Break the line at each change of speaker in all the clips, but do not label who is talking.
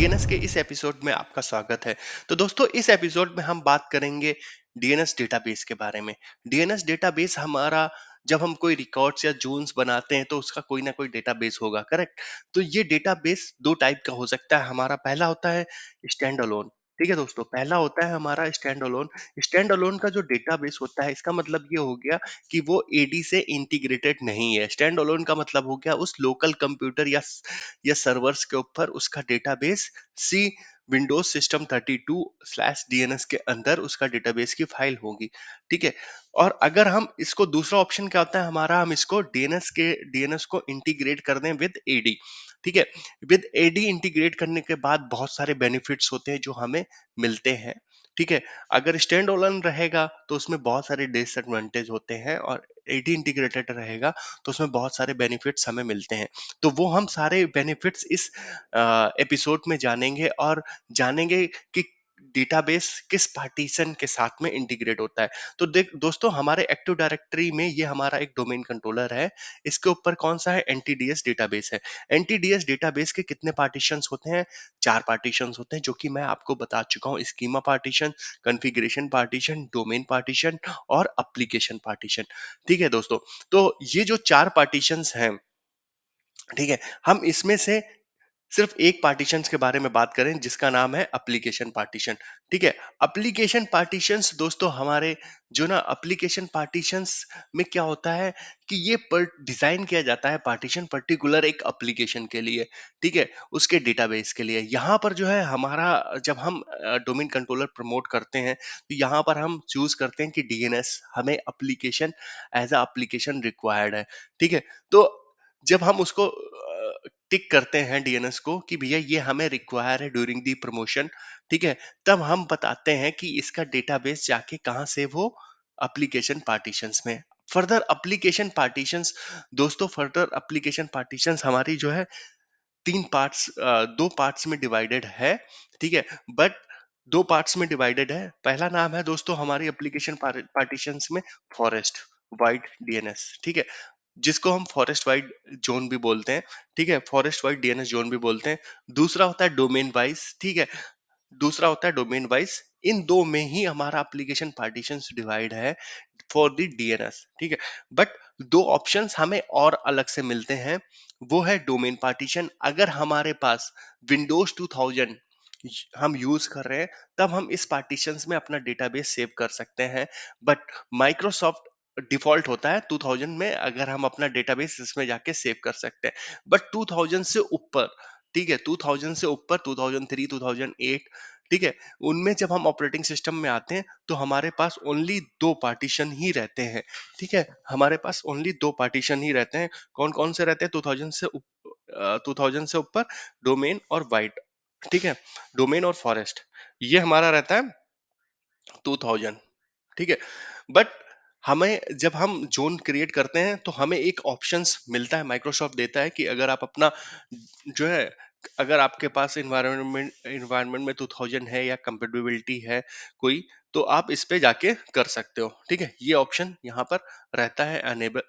DNS के इस episode में आपका स्वागत है। तो दोस्तों इस एपिसोड में हम बात करेंगे डीएनएस डेटाबेस के बारे में। डीएनएस डेटाबेस हमारा जब हम कोई रिकॉर्ड्स या जोन्स बनाते हैं तो उसका कोई ना कोई डेटाबेस होगा, करेक्ट? तो ये डेटाबेस 2 टाइप का हो सकता है। हमारा पहला होता है स्टैंड अलोन। ठीक है दोस्तों, पहला होता है हमारा स्टैंड अलोन। स्टैंड अलोन का जो डेटाबेस होता है इसका मतलब ये हो गया कि वो एडी से इंटीग्रेटेड नहीं है। स्टैंड अलोन का मतलब हो गया उस लोकल कंप्यूटर या सर्वर्स के ऊपर उसका डेटाबेस सी विंडोज सिस्टम 32/DNS के अंदर उसका डेटाबेस की फाइल होगी। ठीक है। और अगर हम इसको दूसरा ऑप्शन क्या होता है हमारा, हम इसको डीएनएस को इंटीग्रेट कर दें विद एडी। ठीक है। विद एडी इंटीग्रेट करने के बाद बहुत सारे बेनिफिट्स होते हैं जो हमें मिलते हैं। ठीक है। अगर स्टैंड अलोन रहेगा तो उसमें बहुत सारे डिसएडवांटेज होते हैं, और एडी इंटीग्रेटेड रहेगा तो उसमें बहुत सारे बेनिफिट्स हमें मिलते हैं। तो वो हम सारे बेनिफिट्स इस एपिसोड में जानेंगे, और जानेंगे कि डेटाबेस किस पार्टीशन के साथ में इंटीग्रेट होता है। तो देख दोस्तों, हमारे एक्टिव डायरेक्टरी में ये हमारा एक डोमेन कंट्रोलर है। इसके ऊपर कौन सा है? एनटीडीएस डेटाबेस है। एनटीडीएस डेटाबेस के कितने पार्टीशंस होते हैं? 4 पार्टीशंस होते हैं, जो कि मैं आपको बता चुका हूँ। Schema partition, configuration partition, domain partition और एप्लीकेशन पार्टीशन। ठीक है दोस्तों, तो ये जो 4 पार्टीशंस हैं, ठीक है, हम इसमें से सिर्फ एक पार्टीशंस के बारे में बात करें जिसका नाम है एप्लीकेशन पार्टीशन। ठीक है। एप्लीकेशन पार्टीशंस दोस्तों, हमारे जो ना एप्लीकेशन पार्टीशंस में क्या होता है कि ये पर डिजाइन किया जाता है पार्टीशन पर्टिकुलर एक एप्लीकेशन के लिए। ठीक है। उसके डेटाबेस के लिए यहाँ पर जो है हमारा, जब हम डोमेन कंट्रोलर प्रमोट करते हैं तो यहाँ पर हम चूज करते हैं कि डीएनएस हमें application as a application required है। ठीक है। तो जब हम उसको टिक करते हैं डीएनएस को कि भैया ये हमें रिक्वायर है ड्यूरिंग दी प्रमोशन, ठीक है, तब हम बताते हैं कि इसका डेटाबेस जाके कहाँ से वो एप्लीकेशन पार्टीशंस में। फर्दर एप्लीकेशन पार्टीशंस, दोस्तों फर्दर एप्लीकेशन पार्टीशंस हमारी जो है 2 पार्ट्स में डिवाइडेड है। ठीक है। बट 2 पार्ट्स में डिवाइडेड है। पहला नाम है दोस्तों हमारी एप्लीकेशन पार्टीशंस में फॉरेस्ट वाइड डीएनएस। ठीक है, जिसको हम फॉरेस्ट वाइड जोन भी बोलते हैं। ठीक है, फॉरेस्ट वाइड डीएनएस जोन भी बोलते हैं। दूसरा होता है डोमेन वाइज। ठीक है, दूसरा होता है डोमेन वाइज। इन दो में ही हमारा एप्लीकेशन पार्टीशंस डिवाइड है फॉर द डीएनएस। ठीक है। बट 2 ऑप्शंस हमें और अलग से मिलते हैं। वो है डोमेन पार्टीशन। अगर हमारे पास विंडोज 2000 हम यूज कर रहे हैं, तब हम इस पार्टीशंस में अपना डेटाबेस सेव कर सकते हैं। बट माइक्रोसॉफ्ट डिफॉल्ट होता है 2000 में, अगर हम अपना डेटाबेस इसमें जाके सेव कर सकते हैं। बट 2000 से ऊपर, ठीक है, 2000 से ऊपर 2003 2008, ठीक है, उनमें जब हम ऑपरेटिंग सिस्टम में आते हैं तो हमारे पास ओनली 2 पार्टीशन ही रहते हैं। ठीक है, हमारे पास ओनली 2 पार्टीशन ही रहते हैं। कौन कौन से रहते हैं? 2000 से ऊपर डोमेन और वाइड। ठीक है, डोमेन और फॉरेस्ट, ये हमारा रहता है 2000। ठीक है। बट हमें जब हम जोन क्रिएट करते हैं तो हमें एक ऑप्शंस मिलता है, माइक्रोसॉफ्ट देता है कि अगर आप अपना जो है, अगर आपके पास इन्वायरमेंट में 2000 है या कंपेटिबिलिटी है कोई, तो आप इस पे जाके कर सकते हो। ठीक है, ये ऑप्शन यहाँ पर रहता है,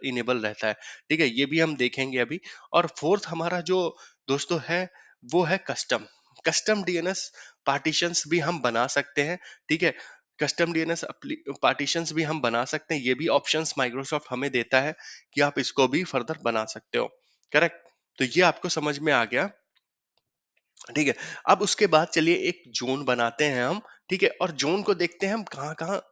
इनेबल रहता है। ठीक है, ये भी हम देखेंगे अभी। और फोर्थ हमारा जो दोस्तों है, वो है कस्टम। कस्टम डीएनएस पार्टीशंस भी हम बना सकते हैं। ठीक है, कस्टम डीएनएस पार्टीशंस भी हम बना सकते हैं। ये भी ऑप्शंस माइक्रोसॉफ्ट हमें देता है कि आप इसको भी फर्दर बना सकते हो। करेक्ट। तो ये आपको समझ में आ गया। ठीक है। अब उसके बाद चलिए एक जोन बनाते हैं हम। ठीक है, और जोन को देखते हैं हम कहाँ कहाँ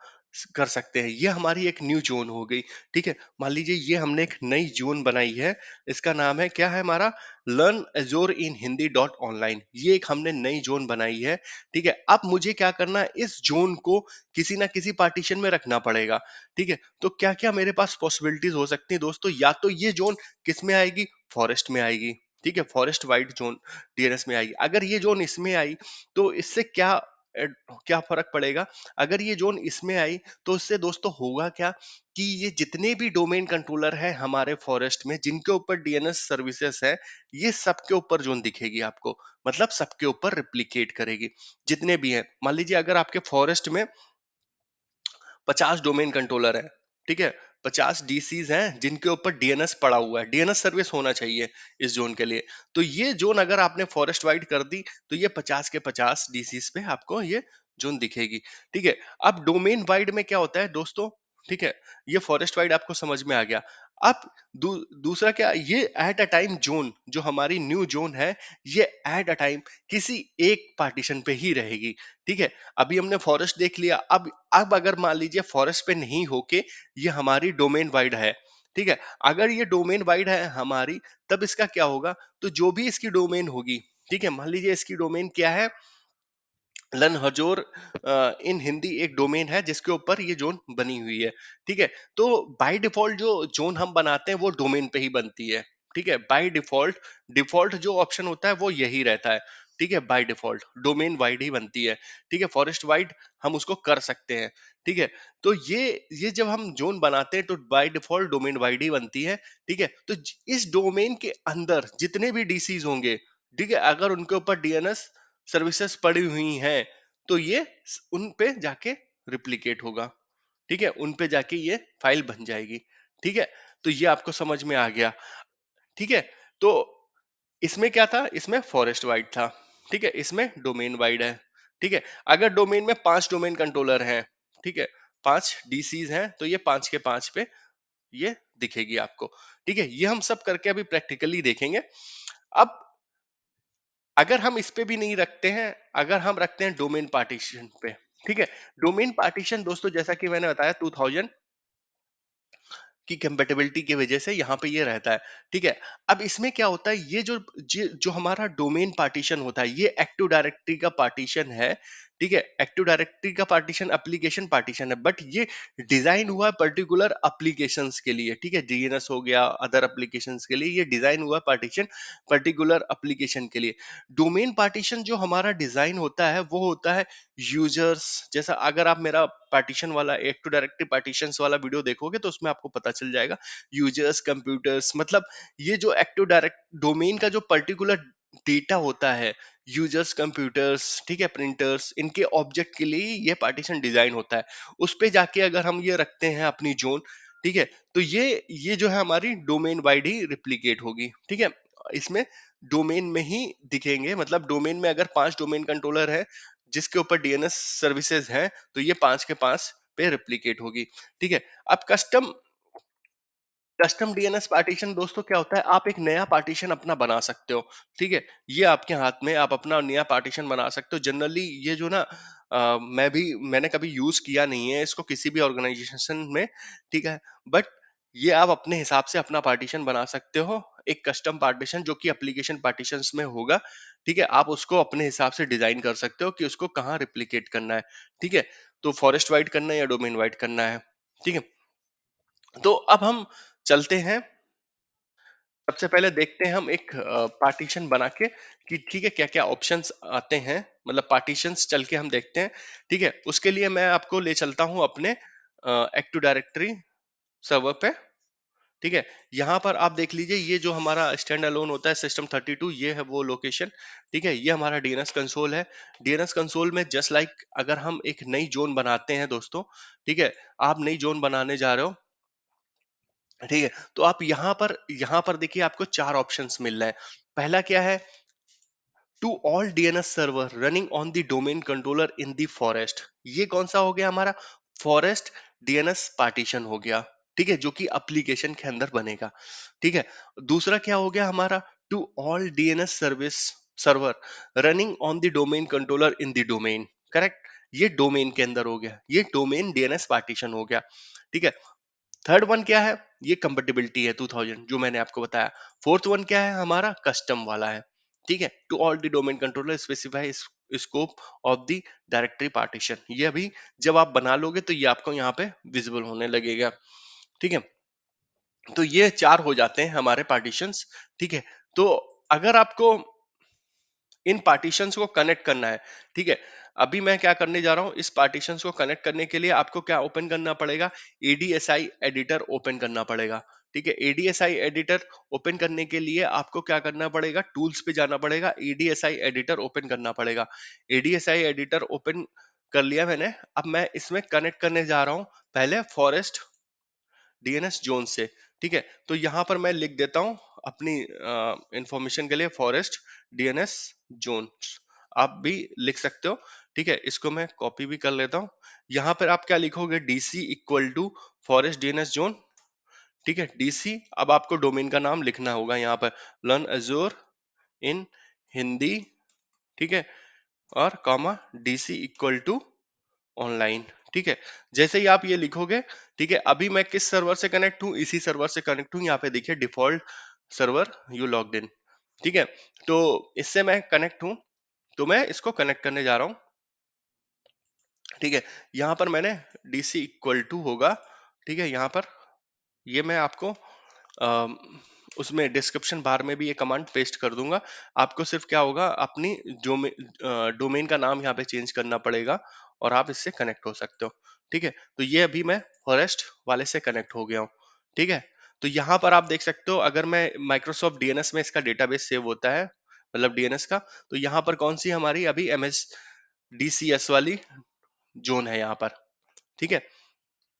कर सकते हैं। ये हमारी एक न्यू जोन हो गई। ठीक है, मान लीजिए ये हमने एक नई जोन बनाई है। इसका नाम है, क्या है हमारा? लर्न एजोर इन हिंदी डॉट ऑनलाइन। ये एक हमने नई जोन बनाई है। ठीक है, अब मुझे क्या करना है, इस जोन को किसी ना किसी पार्टीशन में रखना पड़ेगा। ठीक है, तो क्या क्या मेरे पास पॉसिबिलिटीज हो सकती है दोस्तों? या तो ये जोन किस में आएगी? फॉरेस्ट में आएगी। ठीक है, फॉरेस्ट वाइड जोन डीएनएस में आएगी। अगर ये जोन इसमें आई तो इससे क्या फर्क पड़ेगा? अगर ये जोन इसमें आई तो इससे दोस्तों होगा क्या कि ये जितने भी डोमेन कंट्रोलर है हमारे फॉरेस्ट में जिनके ऊपर डीएनएस सर्विसेज है, ये सबके ऊपर जोन दिखेगी आपको। मतलब सबके ऊपर रिप्लिकेट करेगी जितने भी हैं। मान लीजिए अगर आपके फॉरेस्ट में 50 डोमेन कंट्रोलर है, ठीक है, 50 डीसीज हैं जिनके ऊपर डीएनएस पड़ा हुआ है, डीएनएस सर्विस होना चाहिए इस जोन के लिए। तो ये जोन अगर आपने फॉरेस्ट वाइड कर दी तो ये 50 के 50 डीसीज पे आपको ये जोन दिखेगी। ठीक है, अब डोमेन वाइड में क्या होता है दोस्तों? ठीक है, ये फॉरेस्ट वाइड आपको समझ में आ गया। अब दूसरा क्या, ये एट अ टाइम जोन, जो हमारी न्यू जोन है, ये एट अ टाइम किसी एक पार्टीशन पे ही रहेगी। ठीक है, अभी हमने फॉरेस्ट देख लिया। अब अगर मान लीजिए फॉरेस्ट पे नहीं होके ये हमारी डोमेन वाइड है, ठीक है, अगर ये डोमेन वाइड है हमारी, तब इसका क्या होगा? तो जो भी इसकी डोमेन होगी, ठीक है, मान लीजिए इसकी डोमेन क्या है, लन हजोर इन हिंदी एक डोमेन है जिसके ऊपर ये जोन बनी हुई है। ठीक है, तो बाय डिफॉल्ट जो जोन हम बनाते हैं वो डोमेन पे ही बनती है। ठीक है, बाय डिफॉल्ट डिफॉल्ट जो ऑप्शन होता है वो यही रहता है। ठीक है, बाय डिफॉल्ट डोमेन वाइड ही बनती है। ठीक है, फॉरेस्ट वाइड हम उसको कर सकते हैं। ठीक है, तो ये जब हम जोन बनाते हैं तो बाय डिफॉल्ट डोमेन वाइड ही बनती है। ठीक है, तो इस डोमेन के अंदर जितने भी डीसीज होंगे, ठीक है, अगर उनके ऊपर डीएनएस सर्विसेज पड़ी हुई हैं तो ये उन पे जाके रिप्लिकेट होगा। ठीक है, उन पे जाके ये फाइल बन जाएगी। ठीक है, तो ये आपको समझ में आ गया। ठीक है, तो इसमें क्या था, इसमें फॉरेस्ट वाइड था। ठीक है, इसमें डोमेन वाइड है। ठीक है, अगर डोमेन में 5 डोमेन कंट्रोलर हैं, ठीक है, 5 डीसीज हैं, तो ये 5 के 5 पे ये दिखेगी आपको। ठीक है, ये हम सब करके अभी प्रैक्टिकली देखेंगे। अब अगर हम इस पे भी नहीं रखते हैं, अगर हम रखते हैं डोमेन पार्टीशन पे, ठीक है, डोमेन पार्टीशन दोस्तों जैसा कि मैंने बताया 2000 की कंपेटेबिलिटी की वजह से यहाँ पे ये रहता है। ठीक है, अब इसमें क्या होता है, ये जो हमारा डोमेन पार्टीशन होता है, ये एक्टिव डायरेक्टरी का पार्टीशन है। ठीक है, एक्टिव डायरेक्टरी का पार्टीशन एप्लीकेशन पार्टीशन है, बट ये डिजाइन हुआ है पर्टिकुलर एप्लीकेशंस के लिए। ठीक है, डीएनएस हो गया, अदर एप्लीकेशंस के लिए ये डिजाइन हुआ पार्टीशन पर्टिकुलर एप्लीकेशन के लिए। डोमेन पार्टीशन जो हमारा डिजाइन होता है वो होता है यूजर्स, जैसा अगर आप मेरा पार्टीशन वाला एक्टिव डायरेक्टरी पार्टीशंस वाला वीडियो देखोगे तो उसमें आपको पता चल जाएगा। यूजर्स, कंप्यूटर्स, मतलब ये जो एक्टिव डायरेक्ट डोमेन का जो पर्टिकुलर डेटा होता है, यूजर्स, कंप्यूटर्स, ठीक है, प्रिंटर्स, इनके ऑब्जेक्ट के लिए ये पार्टीशन डिजाइन होता है। उस पे जाके अगर हम ये रखते हैं अपनी जोन, ठीक है, तो ये जो है हमारी डोमेन वाइड ही रिप्लिकेट होगी। ठीक है, इसमें डोमेन में ही दिखेंगे, मतलब डोमेन में अगर 5 डोमेन कंट्रोलर है जिसके ऊपर डीएनएस सर्विसेज हैं, तो ये 5 के 5 पे रिप्लिकेट होगी। ठीक है, अब कस्टम डीएनएस पार्टीशन दोस्तों क्या होता है, आप एक नया पार्टीशन अपना बना सकते हो। ठीक है, ये आपके हाथ में, आप अपना नया पार्टीशन बना सकते हो। जनरली ये जो ना मैंने कभी यूज किया नहीं है इसको किसी भी ऑर्गेनाइजेशन में। ठीक है, बट ये आप अपने हिसाब से अपना पार्टीशन बना सकते हो, एक कस्टम पार्टीशन जो कि एप्लीकेशन पार्टीशंस में होगा। ठीक है, आप उसको अपने हिसाब से डिजाइन कर सकते हो कि उसको कहाँ रिप्लिकेट करना है। ठीक है, तो फॉरेस्ट वाइड करना है या डोमेन वाइड करना है। ठीक है, तो अब हम चलते हैं, सबसे पहले देखते हैं हम एक पार्टीशन बना के कि ठीक है क्या क्या ऑप्शंस आते हैं, मतलब पार्टीशंस चल के हम देखते हैं। ठीक है, उसके लिए मैं आपको ले चलता हूं अपने एक्टिव डायरेक्टरी सर्वर पे। ठीक है, यहाँ पर आप देख लीजिए, ये जो हमारा स्टैंड अलोन होता है System32, ये है वो लोकेशन। ठीक है, ये हमारा डीएनएस कंसोल है। डीएनएस कंसोल में जस्ट लाइक अगर हम एक नई जोन बनाते हैं दोस्तों, ठीक है, आप नई जोन बनाने जा रहे हो, ठीक है, तो आप यहाँ पर देखिए आपको 4 ऑप्शंस मिल रहे हैं। पहला क्या है, to all DNS server running on the domain controller in the forest. ये कौन सा हो गया हमारा, फॉरेस्ट डीएनएस पार्टीशन हो गया। ठीक है, जो कि एप्लीकेशन के अंदर बनेगा। ठीक है, दूसरा क्या हो गया हमारा, to all DNS service server running on the domain controller in the domain. Correct, ये डोमेन के अंदर हो गया, ये डोमेन डीएनएस पार्टीशन हो गया। ठीक है, थर्ड वन क्या है, ये कंपेटिबिलिटी है 2000 जो मैंने आपको बताया। फोर्थ वन क्या है हमारा, कस्टम वाला है। ठीक है, to all the domain controller specify scope of the directory partition. ये अभी जब आप बना लोगे तो ये आपको यहाँ पे विजिबल होने लगेगा। ठीक है, तो ये 4 हो जाते हैं हमारे पार्टीशंस। ठीक है, तो अगर आपको इन पार्टीशंस को कनेक्ट करना है, ठीक है, अभी मैं क्या करने जा रहा हूं, इस पार्टीशंस को कनेक्ट करने के लिए आपको क्या ओपन करना पड़ेगा, एडीएसआई एडिटर ओपन करना पड़ेगा। ठीक है, एडीएसआई एडिटर ओपन करने के लिए आपको क्या करना पड़ेगा, टूल्स पे जाना पड़ेगा, एडीएसआई एडिटर ओपन करना पड़ेगा। एडीएसआई एडिटर ओपन कर लिया मैंने। अब मैं इसमें कनेक्ट करने जा रहा हूं, पहले फॉरेस्ट डीएनएस जोन से। ठीक है, तो यहाँ पर मैं लिख देता हूँ अपनी इंफॉर्मेशन के लिए फॉरेस्ट डीएनएस जोन, आप भी लिख सकते हो। ठीक है, इसको मैं कॉपी भी कर लेता हूँ। यहाँ पर आप क्या लिखोगे, DC equal to forest DNS zone. ठीक है, डीसी, अब आपको डोमेन का नाम लिखना होगा यहाँ पर, लर्न अजूर इन हिंदी। ठीक है, और comma DC equal to online. ठीक है, जैसे ही आप ये लिखोगे, ठीक है, अभी मैं किस सर्वर से कनेक्ट हूँ, इसी सर्वर से कनेक्ट हूँ। यहाँ पे देखिए default server you logged in. ठीक है, तो इससे मैं कनेक्ट हूँ, तो मैं इसको कनेक्ट करने जा रहा हूँ। ठीक है, यहाँ पर मैंने डीसी इक्वल टू होगा। ठीक है, यहाँ पर ये मैं आपको अम, उसमें डिस्क्रिप्शन बार में भी ये कमांड पेस्ट कर दूंगा। आपको सिर्फ क्या होगा, अपनी डोमेन का नाम यहाँ पे चेंज करना पड़ेगा और आप इससे कनेक्ट हो सकते हो। ठीक है, तो ये अभी मैं फॉरेस्ट वाले से कनेक्ट हो गया हूँ। ठीक है, तो यहाँ पर आप देख सकते हो, अगर मैं माइक्रोसॉफ्ट डीएनएस में इसका डेटाबेस सेव होता है, मतलब डीएनएस का, तो यहाँ पर कौन सी हमारी अभी एमएस डीसीएस वाली जोन है यहाँ पर। ठीक है,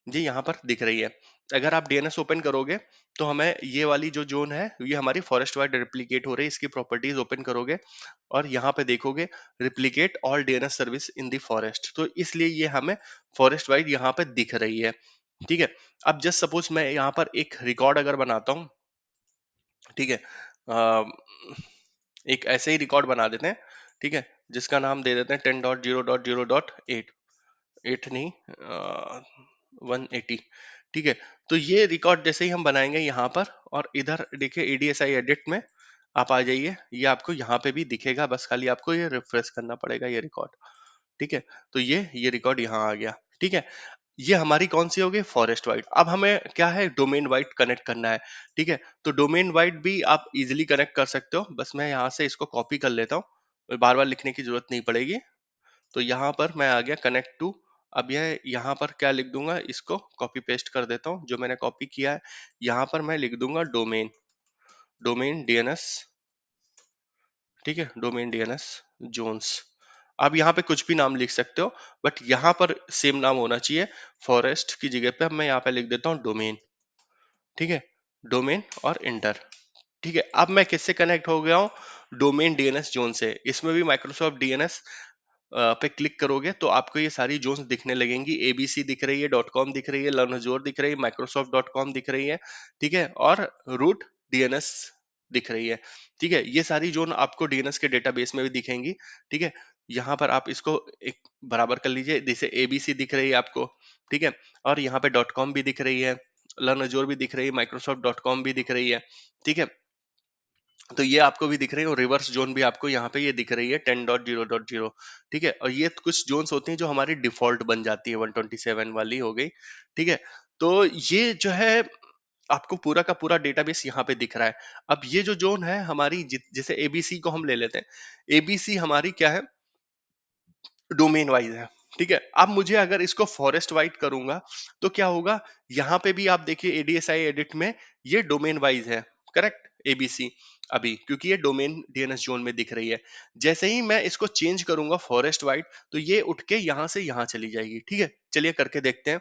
जी यहाँ पर दिख रही है। अगर आप डीएनएस ओपन करोगे, तो हमें ये वाली जो जोन है, ये हमारी फॉरेस्ट वाइड रिप्लिकेट हो रही है। इसकी प्रॉपर्टीज ओपन करोगे और यहाँ पे देखोगे replicate all DNS service in the forest, तो इसलिए ये हमें फॉरेस्ट वाइड यहाँ पे दिख रही है। ठीक है, अब जस्ट सपोज मैं यहाँ पर एक रिकॉर्ड अगर बनाता हूँ। ठीक है, अ, एक ऐसे ही रिकॉर्ड बना देते हैं। ठीक है, जिसका नाम दे देते हैं 10.0.0.8, 8 नहीं, 180। ठीक है, तो ये रिकॉर्ड जैसे ही हम बनाएंगे यहाँ पर, और इधर देखिए एडीएसआई एडिट में आप आ जाइए, ये आपको यहाँ पे भी दिखेगा, बस खाली आपको ये रिफ्रेश करना पड़ेगा ये रिकॉर्ड। ठीक है, तो ये रिकॉर्ड यहाँ आ गया। ठीक है, ये हमारी कौन सी होगी, फॉरेस्ट वाइड। अब हमें क्या है, डोमेन वाइड कनेक्ट करना है। ठीक है, तो डोमेन वाइड भी आप इजिली कनेक्ट कर सकते हो। बस मैं यहाँ से इसको कॉपी कर लेता हूँ, बार बार लिखने की जरूरत नहीं पड़ेगी। तो यहाँ पर मैं आ गया कनेक्ट टू। अब यह यहाँ पर क्या लिख दूंगा, इसको कॉपी पेस्ट कर देता हूँ जो मैंने कॉपी किया है। यहाँ पर मैं लिख दूंगा डोमेन, डोमेन डीएनएस। ठीक है, डोमेन डीएनएस जोन्स। आप यहाँ पे कुछ भी नाम लिख सकते हो, बट यहाँ पर सेम नाम होना चाहिए। फॉरेस्ट की जगह पे अब मैं यहाँ पे लिख देता हूँ डोमेन। ठीक है, डोमेन और इंटर। ठीक है, अब मैं किससे कनेक्ट हो गया हूँ, डोमेन डीएनएस जोन से। इसमें भी माइक्रोसॉफ्ट डीएनएस पे क्लिक करोगे तो आपको ये सारी जोन्स दिखने लगेंगी। एबीसी दिख रही है, डॉट कॉम दिख रही है, लर्नजोर दिख रही है, माइक्रोसॉफ्ट डॉट कॉम दिख रही है। ठीक है, और रूट डीएनएस दिख रही है। ठीक है, ये सारी जोन आपको डीएनएस के डेटाबेस में भी दिखेंगी। ठीक है, यहाँ पर आप इसको एक बराबर कर लीजिए, जैसे एबीसी दिख रही है आपको। ठीक है, और यहाँ पे डॉट कॉम भी दिख रही है, लर्नजोर भी दिख रही है, माइक्रोसॉफ्ट डॉट कॉम भी दिख रही है। ठीक है, तो ये आपको भी दिख रही है, और रिवर्स जोन भी आपको यहाँ पे ये दिख रही है 10.0.0। ठीक है, और ये कुछ जोन्स होती हैं जो हमारी डिफॉल्ट बन जाती है, 127 वाली हो गई। ठीक है, तो ये जो है आपको पूरा का पूरा डेटाबेस यहाँ पे दिख रहा है। अब ये जो जोन है हमारी, जैसे एबीसी को हम ले लेते हैं। एबीसी हमारी क्या है, डोमेन वाइज है। ठीक है, अब मुझे अगर इसको फॉरेस्ट वाइड करूंगा तो क्या होगा, यहाँ पे भी आप देखिए एडीएसआई एडिट में ये डोमेन वाइज है, करेक्ट, एबीसी, अभी क्योंकि ये डोमेन डीएनएस जोन में दिख रही है। जैसे ही मैं इसको चेंज करूंगा फॉरेस्ट वाइड, तो ये उठ के यहाँ से यहाँ चली जाएगी। ठीक है, चलिए करके देखते हैं।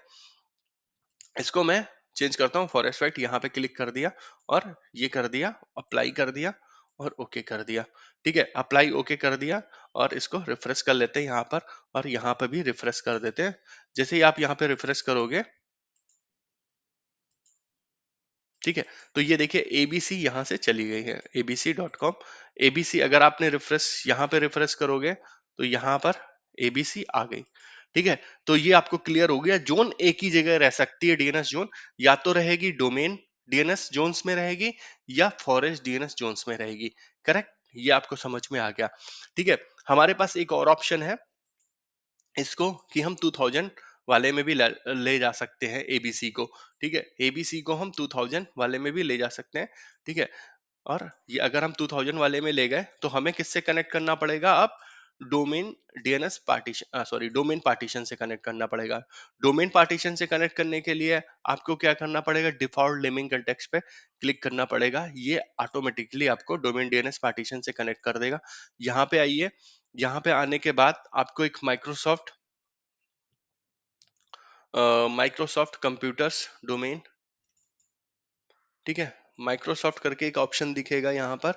इसको मैं चेंज करता हूँ, फॉरेस्ट वाइट यहाँ पे क्लिक कर दिया, और ये कर दिया, अप्लाई कर दिया, और ओके कर दिया। ठीक है, अप्लाई ओके कर दिया, और इसको रिफ्रेश कर लेते हैं यहाँ पर, और यहाँ पे भी रिफ्रेश कर देते हैं। जैसे ही आप यहाँ पे रिफ्रेश करोगे, ठीक है, तो ये देखिए एबीसी यहाँ से चली गई है, abc.com। एबीसी अगर आपने रिफ्रेश यहाँ पे रिफ्रेश करोगे, तो यहाँ पर एबीसी आ गई। ठीक है, तो ये आपको क्लियर हो गया, जोन एक ही जगह रह सकती है डीएनएस जोन, या तो रहेगी डोमेन डीएनएस जोन्स में रहेगी, या फॉरेस्ट डीएनएस जोन्स में रहेगी। करेक्ट, ये आपको समझ में आ गया। ठीक है, हमारे पास एक और ऑप्शन है इसको, कि हम 2000 वाले में भी ले जा सकते हैं एबीसी को। ठीक है, एबीसी को हम 2000 वाले में भी ले जा सकते हैं। ठीक है, और ये अगर हम 2000 वाले में ले गए, तो हमें किससे कनेक्ट करना पड़ेगा अब, domain DNS partition, sorry, domain partition से कनेक्ट करना पड़ेगा। डोमेन पार्टीशन से कनेक्ट करने के लिए आपको क्या करना पड़ेगा, डिफॉल्ट नेमिंग कंटेक्स्ट पे क्लिक करना पड़ेगा। ये ऑटोमेटिकली आपको डोमेन डीएनएस पार्टीशन से कनेक्ट कर देगा। यहाँ पे आइए, यहाँ पे आने के बाद आपको एक माइक्रोसॉफ्ट कंप्यूटर्स डोमेन ठीक है। माइक्रोसॉफ्ट करके एक ऑप्शन दिखेगा यहाँ पर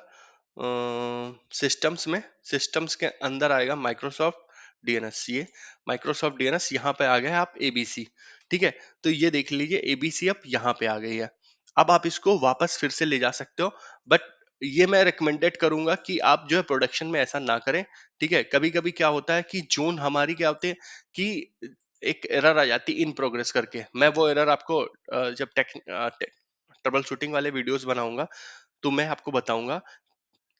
सिस्टम्स में, सिस्टम्स के अंदर आएगा माइक्रोसॉफ्ट डीएनएस। ये माइक्रोसॉफ्ट डीएनएस यहाँ पे आ गया है, आप एबीसी। ठीक है, तो ये देख लीजिए एबीसी अब यहाँ पे आ गई है। अब आप इसको वापस फिर से ले जा सकते हो, बट ये मैं रिकमेंडेड करूंगा कि आप जो है प्रोडक्शन में ऐसा ना करें। ठीक है, कभी कभी क्या होता है कि जोन हमारी क्या होते हैं कि एक एरर आ जाती है इन प्रोग्रेस करके। मैं वो एरर आपको जब ट्रबल शूटिंग वाले वीडियोस बनाऊंगा तो मैं आपको बताऊंगा।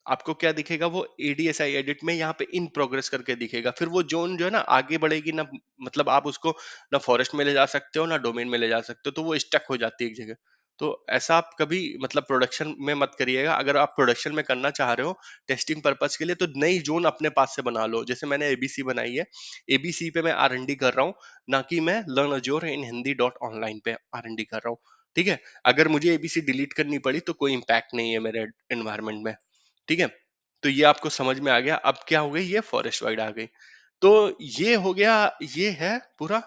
आपको क्या दिखेगा, वो एडीएसआई एडिट में यहाँ पे इन प्रोग्रेस करके दिखेगा। फिर वो जोन जो है ना आगे बढ़ेगी ना, मतलब आप उसको ना फॉरेस्ट में ले जा सकते हो ना डोमेन में ले जा सकते हो, तो वो स्टक हो जाती है एक जगह। तो ऐसा आप कभी मतलब प्रोडक्शन में मत करिएगा। अगर आप प्रोडक्शन में करना चाह रहे हो टेस्टिंग पर्पस के लिए, तो नई जोन अपने पास से बना लो। जैसे मैंने एबीसी बनाई है, एबीसी पे मैं आर एन डी कर रहा हूँ, ना कि मैं लर्न अज्योर इन हिंदी डॉट ऑनलाइन पे आर एन डी कर रहा हूँ। ठीक है, अगर मुझे एबीसी डिलीट करनी पड़ी तो कोई इम्पैक्ट नहीं है मेरे एनवायरमेंट में। ठीक है, तो ये आपको समझ में आ गया। अब क्या हो गई, ये फॉरेस्ट वाइड आ गई। तो ये हो गया, ये है पूरा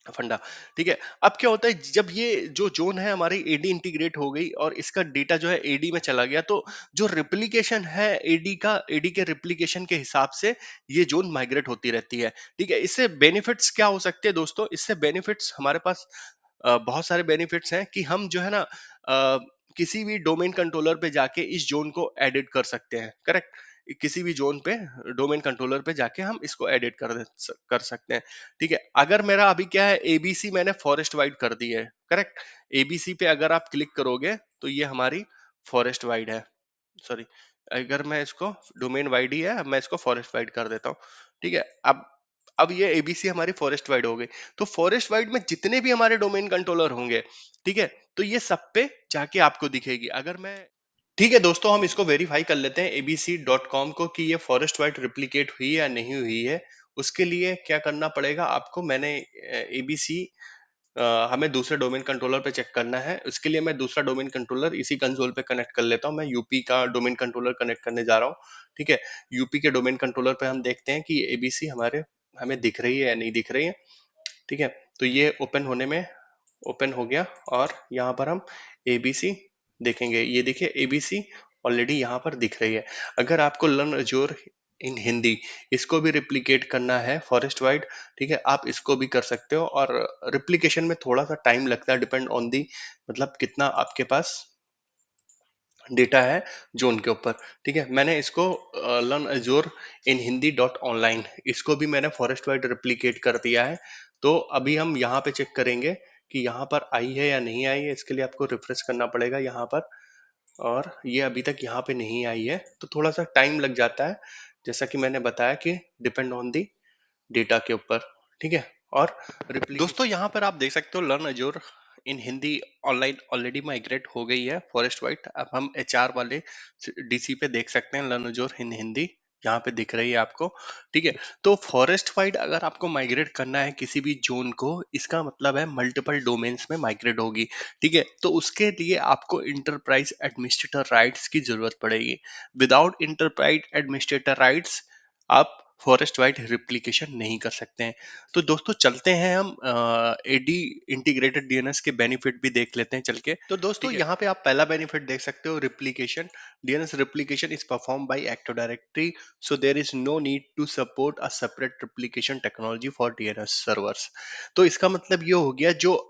फंडा। ठीक है, अब क्या होता है जब ये जो जोन है हमारी एडी इंटीग्रेट हो गई और इसका डेटा जो है एडी में चला गया, तो जो रिप्लिकेशन है एडी का, एडी के रिप्लिकेशन के हिसाब से ये जोन माइग्रेट होती रहती है। ठीक है, इससे बेनिफिट्स क्या हो सकते हैं दोस्तों, इससे बेनिफिट्स हमारे पास बहुत सारे बेनिफिट्स हैं कि हम जो है ना किसी भी डोमेन कंट्रोलर पे जाके इस जोन को एडिट कर सकते हैं। करेक्ट, किसी भी जोन पे डोमेन कंट्रोलर पे जाके हम इसको एडिट कर सकते हैं। ठीक है, अगर मेरा अभी क्या है, एबीसी मैंने फॉरेस्ट वाइड कर दी है। करेक्ट, एबीसी पे अगर आप क्लिक करोगे तो ये हमारी फॉरेस्ट वाइड है। सॉरी, अगर मैं इसको डोमेन वाइड ही है, मैं इसको फॉरेस्ट वाइड कर देता हूँ। ठीक है, अब ये एबीसी हमारी फॉरेस्ट वाइड हो गई। तो फॉरेस्ट वाइड में जितने भी हमारे डोमेन कंट्रोलर होंगे, ठीक है, तो ये सब पे जाके आपको दिखेगी। अगर मैं, ठीक है दोस्तों, हम इसको वेरीफाई कर लेते हैं abc.com को कि ये फॉरेस्ट वाइड रिप्लिकेट हुई या नहीं हुई है। उसके लिए क्या करना पड़ेगा आपको, मैंने एबीसी हमें दूसरे डोमेन कंट्रोलर पे चेक करना है। उसके लिए मैं दूसरा डोमेन कंट्रोलर इसी कंसोल पे कनेक्ट कर लेता हूँ। मैं यूपी का डोमेन कंट्रोलर कनेक्ट करने जा रहा हूँ। ठीक है, यूपी के डोमेन कंट्रोलर पे हम देखते हैं कि एबीसी हमारे हमें दिख रही है या नहीं दिख रही है। ठीक है, तो ये ओपन होने में ओपन हो गया और यहाँ पर हम एबीसी देखेंगे। ये देखिए एबीसी ऑलरेडी यहाँ पर दिख रही है। अगर आपको लर्न अज्योर इन हिंदी इसको भी रिप्लिकेट करना है फॉरेस्ट वाइड, ठीक है, आप इसको भी कर सकते हो। और रिप्लिकेशन में थोड़ा सा टाइम लगता है, डिपेंड ऑन दी मतलब कितना आपके पास डेटा है जोन के ऊपर। ठीक है, मैंने इसको लर्न अज्योर इन हिंदी डॉट ऑनलाइन इसको भी मैंने फॉरेस्ट वाइड रिप्लिकेट कर दिया है। तो अभी हम यहाँ पे चेक करेंगे कि यहाँ पर आई है या नहीं आई है। इसके लिए आपको रिफ्रेश करना पड़ेगा यहाँ पर, और ये अभी तक यहाँ पे नहीं आई है, तो थोड़ा सा टाइम लग जाता है। जैसा कि मैंने बताया कि डिपेंड ऑन दी डेटा के ऊपर। ठीक है, और दोस्तों यहाँ पर आप देख सकते हो लर्न अज्योर इन हिंदी ऑनलाइन ऑलरेडी माइग्रेट हो गई है फॉरेस्ट वाइट। अब हम एचआर वाले डीसी पे देख सकते हैं लर्न अज्योर इन हिंदी, यहाँ पे दिख रही है आपको। ठीक है, तो फॉरेस्ट वाइड अगर आपको माइग्रेट करना है किसी भी जोन को, इसका मतलब है मल्टीपल डोमेन्स में माइग्रेट होगी। ठीक है, तो उसके लिए आपको इंटरप्राइज एडमिनिस्ट्रेटर राइट्स की जरूरत पड़ेगी। विदाउट इंटरप्राइज एडमिनिस्ट्रेटर राइट्स आप फॉरेस्ट वाइड रिप्लिकेशन नहीं कर सकते हैं। तो दोस्तों चलते हैं हम एडी इंटीग्रेटेड डीएनएस के बेनिफिट भी देख लेते हैं चल के। तो दोस्तों यहाँ पे आप पहला बेनिफिट देख सकते हो, replication. DNS replication is perform by active directory, so there is no need to support a separate replication technology for DNS servers. तो इसका मतलब ये हो गया, जो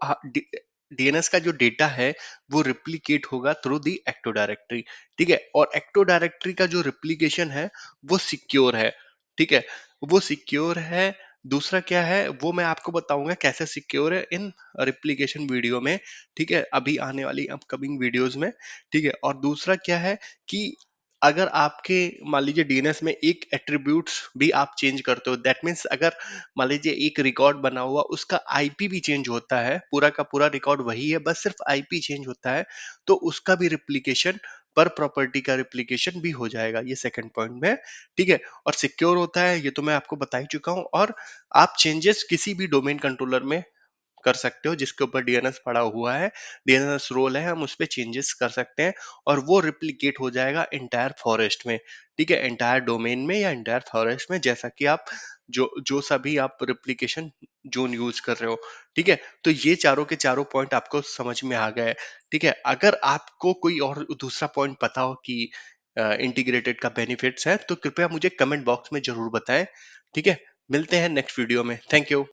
डीएनएस का जो डेटा है वो रिप्लिकेट होगा थ्रू दी एक्टिव डायरेक्टरी। ठीक है, और एक्टिव डायरेक्टरी का जो रिप्लिकेशन है वो सिक्योर है। ठीक है, वो सिक्योर है। दूसरा क्या है वो मैं आपको बताऊंगा कैसे सिक्योर है इन रिप्लिकेशन वीडियो में। ठीक है, अभी आने वाली अपकमिंग वीडियोस में। ठीक है, और दूसरा क्या है कि अगर आपके मान लीजिए डीएनएस में एक एट्रीब्यूट्स भी आप चेंज करते हो, दैट मीन्स अगर मान लीजिए एक रिकॉर्ड बना हुआ उसका आईपी भी चेंज होता है, पूरा का पूरा रिकॉर्ड वही है बस सिर्फ आईपी चेंज होता है, तो उसका भी रिप्लिकेशन पर प्रॉपर्टी का रिप्लिकेशन भी हो जाएगा, ये सेकंड पॉइंट में। ठीक है, और सिक्योर होता है ये तो मैं आपको बता ही चुका हूँ। और आप चेंजेस किसी भी डोमेन कंट्रोलर में कर सकते हो जिसके ऊपर डीएनएस पड़ा हुआ है, डीएनएस रोल है, हम उस पर चेंजेस कर सकते हैं और वो रिप्लिकेट हो जाएगा इंटायर फॉरेस्ट में। ठीक है, इंटायर डोमेन में या इंटायर फॉरेस्ट में, जैसा कि आप जो जो सभी आप रेप्लिकेशन ज़ोन यूज़ कर रहे हो, ठीक है? तो ये चारों के चारों पॉइंट आपको समझ में आ गए, ठीक है? अगर आपको कोई और दूसरा पॉइंट पता हो कि इंटीग्रेटेड का बेनिफिट्स है, तो कृपया मुझे कमेंट बॉक्स में ज़रूर बताएँ, ठीक है? मिलते हैं नेक्स्ट वीडियो में। Thank you.